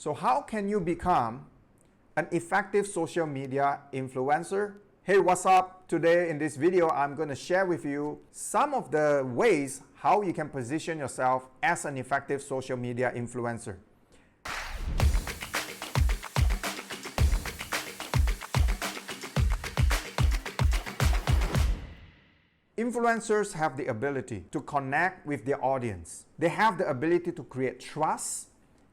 So how can you become an effective social media influencer? Hey, what's up? Today in this video, I'm going to share with you some of the ways how you can position yourself as an effective social media influencer. Influencers have the ability to connect with their audience. They have the ability to create trust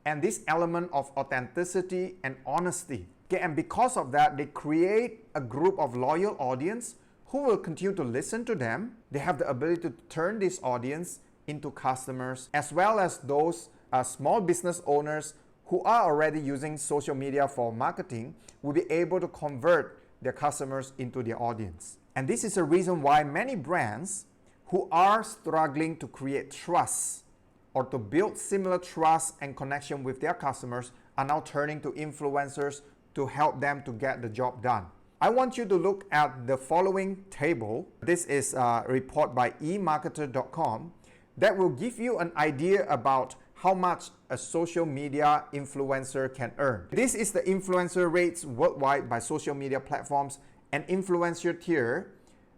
and this element of authenticity and honesty. Okay, and because of that, they create a group of loyal audience who will continue to listen to them. They have the ability to turn this audience into customers, as well as those small business owners who are already using social media for marketing will be able to convert their customers into their audience. And this is a reason why many brands who are struggling to create trust or to build similar trust and connection with their customers are now turning to influencers to help them to get the job done. I want you to look at the following table. This is a report by emarketer.com that will give you an idea about how much a social media influencer can earn. This is the influencer rates worldwide by social media platforms and influencer tier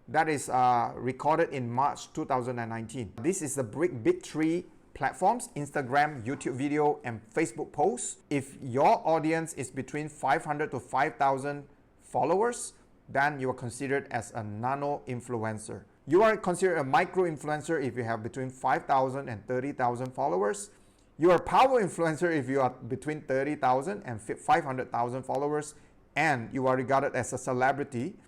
that is recorded in March 2019. This is the big three platforms: Instagram, YouTube video, and Facebook posts. If your audience is between 500 to 5,000 followers, then you are considered as a nano influencer. You are considered a micro influencer if you have between 5,000 and 30,000 followers. You are a power influencer if you are between 30,000 and 500,000 followers, and you are regarded as a celebrity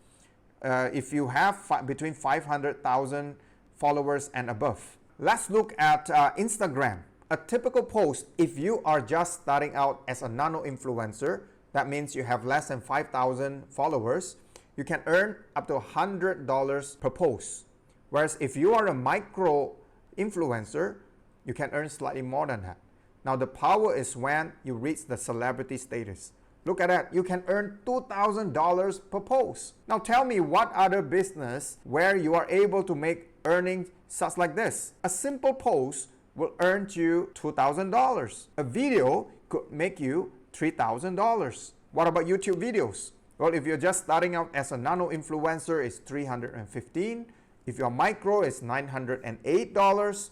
if you have between 500,000 followers and above. Let's look at Instagram. A typical post, if you are just starting out as a nano influencer, that means you have less than 5,000 followers, you can earn up to $100 per post. Whereas if you are a micro influencer, you can earn slightly more than that. Now the power is when you reach the celebrity status. Look at that, you can earn $2,000 per post. Now tell me what other business where you are able to make earnings such like this. A simple post will earn you $2,000. A video could make you $3,000. What about YouTube videos? Well, if you're just starting out as a nano influencer, it's $315. If you're micro, it's $908.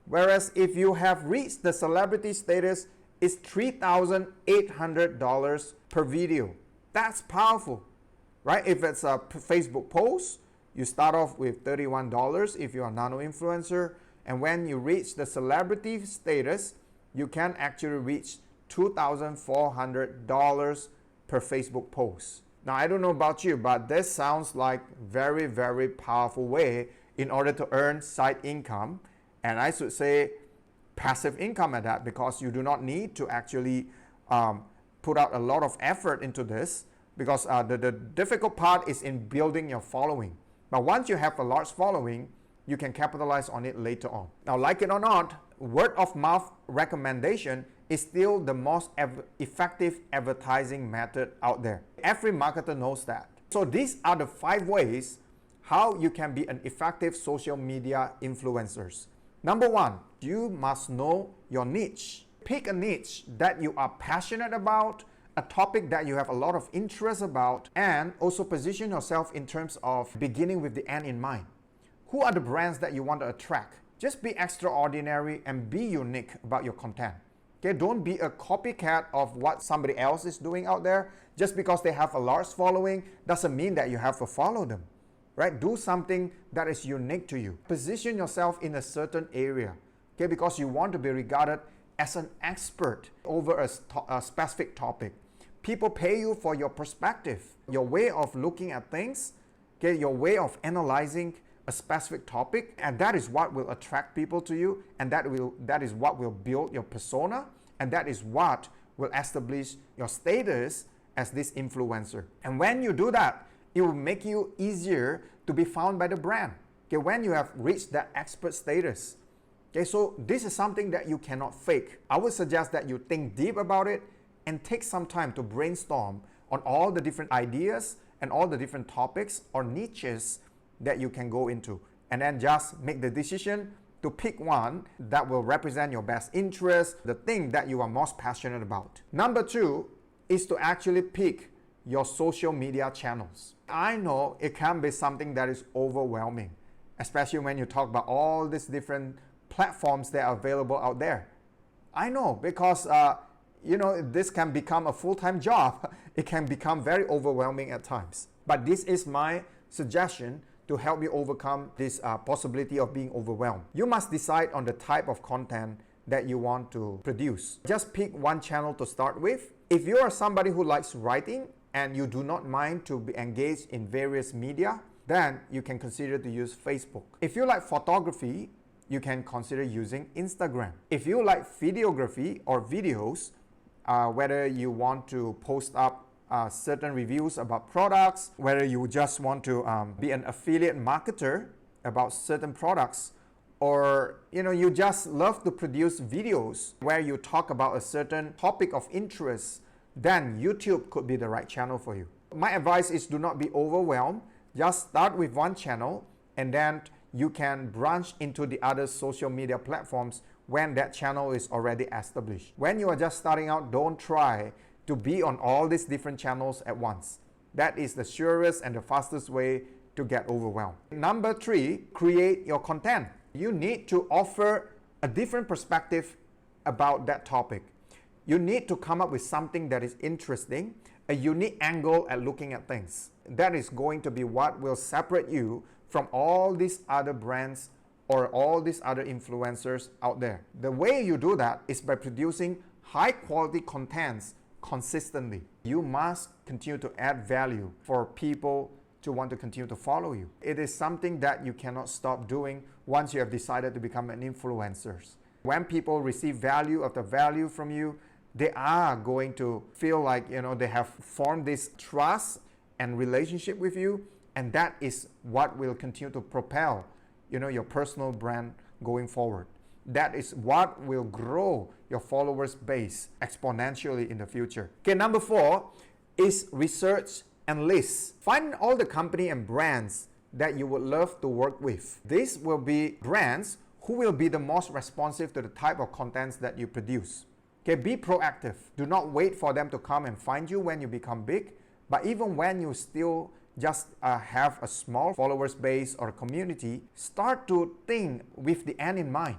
Whereas if you have reached the celebrity status, it's $3,800 per video. That's powerful, right? If it's a Facebook post, you start off with $31 if you're a nano influencer, and when you reach the celebrity status, you can actually reach $2,400 per Facebook post. Now, I don't know about you, but this sounds like very, very powerful way in order to earn side income, and I should say passive income at that, because you do not need to actually put out a lot of effort into this, because the difficult part is in building your following. But once you have a large following, you can capitalize on it later on. Now, like it or not, word of mouth recommendation is still the most effective advertising method out there. Every marketer knows that. So these are the 5 ways how you can be an effective social media influencers. Number 1, you must know your niche. Pick a niche that you are passionate about, a topic that you have a lot of interest about, and also position yourself in terms of beginning with the end in mind. Who are the brands that you want to attract? Just be extraordinary and be unique about your content. Okay, don't be a copycat of what somebody else is doing out there. Just because they have a large following doesn't mean that you have to follow them, right? Do something that is unique to you. Position yourself in a certain area, okay, because you want to be regarded as an expert over a specific topic. People pay you for your perspective, your way of looking at things, okay, your way of analyzing a specific topic, and that is what will attract people to you, and that is what will build your persona, and that is what will establish your status as this influencer. And when you do that, it will make you easier to be found by the brand, okay, when you have reached that expert status. Okay, so this is something that you cannot fake. I would suggest that you think deep about it and take some time to brainstorm on all the different ideas and all the different topics or niches that you can go into, and then just make the decision to pick one that will represent your best interest, the thing that you are most passionate about. Number 2 is to actually pick your social media channels. I know it can be something that is overwhelming, especially when you talk about all these different platforms that are available out there. I know, because this can become a full-time job. It can become very overwhelming at times. But this is my suggestion to help you overcome this possibility of being overwhelmed. You must decide on the type of content that you want to produce. Just pick one channel to start with. If you are somebody who likes writing and you do not mind to be engaged in various media, then you can consider to use Facebook. If you like photography, you can consider using Instagram. If you like videography or videos, whether you want to post up certain reviews about products, whether you just want to be an affiliate marketer about certain products, or you just love to produce videos where you talk about a certain topic of interest, then YouTube could be the right channel for you. My advice is, do not be overwhelmed. Just start with one channel, and then you can branch into the other social media platforms when that channel is already established. When you are just starting out, don't try to be on all these different channels at once. That is the surest and the fastest way to get overwhelmed. Number 3, create your content. You need to offer a different perspective about that topic. You need to come up with something that is interesting, a unique angle at looking at things. That is going to be what will separate you from all these other brands or all these other influencers out there. The way you do that is by producing high quality contents consistently. You must continue to add value for people to want to continue to follow you. It is something that you cannot stop doing once you have decided to become an influencer. When people receive value after value from you, they are going to feel like they have formed this trust and relationship with you, and that is what will continue to propel your personal brand going forward. That is what will grow your followers base exponentially in the future. Okay, number 4 is research and list. Find all the company and brands that you would love to work with. These will be brands who will be the most responsive to the type of contents that you produce. Okay, be proactive. Do not wait for them to come and find you when you become big, but even when you still just have a small followers base or community, start to think with the end in mind.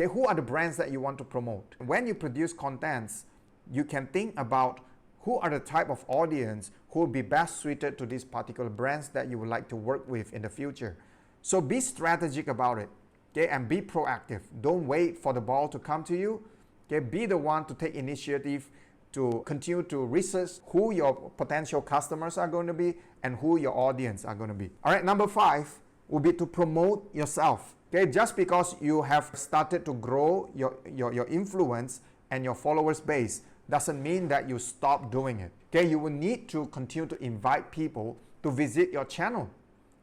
Okay, who are the brands that you want to promote? When you produce contents, you can think about who are the type of audience who will be best suited to these particular brands that you would like to work with in the future. So be strategic about it, okay, and be proactive. Don't wait for the ball to come to you. Okay, be the one to take initiative to continue to research who your potential customers are going to be and who your audience are going to be. All right, number 5 will be to promote yourself. Okay, just because you have started to grow your influence and your followers base doesn't mean that you stop doing it. Okay, you will need to continue to invite people to visit your channel.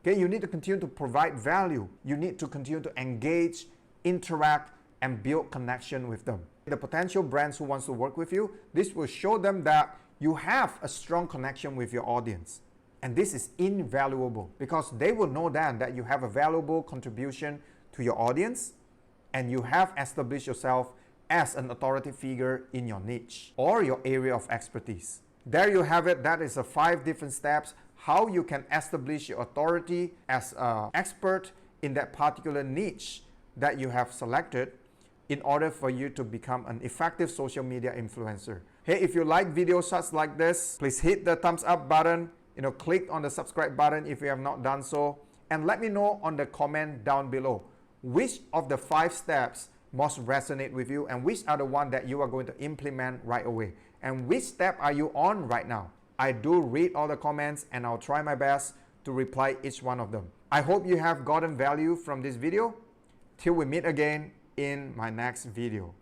Okay, you need to continue to provide value. You need to continue to engage, interact, and build connection with them. The potential brands who wants to work with you, this will show them that you have a strong connection with your audience. And this is invaluable because they will know then that you have a valuable contribution to your audience and you have established yourself as an authority figure in your niche or your area of expertise. There you have it. That is the 5 different steps how you can establish your authority as an expert in that particular niche that you have selected in order for you to become an effective social media influencer. Hey, if you like videos such like this, please hit the thumbs up button, click on the subscribe button if you have not done so, and let me know on the comment down below which of the 5 steps most resonate with you and which are the one that you are going to implement right away and which step are you on right now. I do read all the comments and I'll try my best to reply each one of them. I hope you have gotten value from this video. Till we meet again in my next video.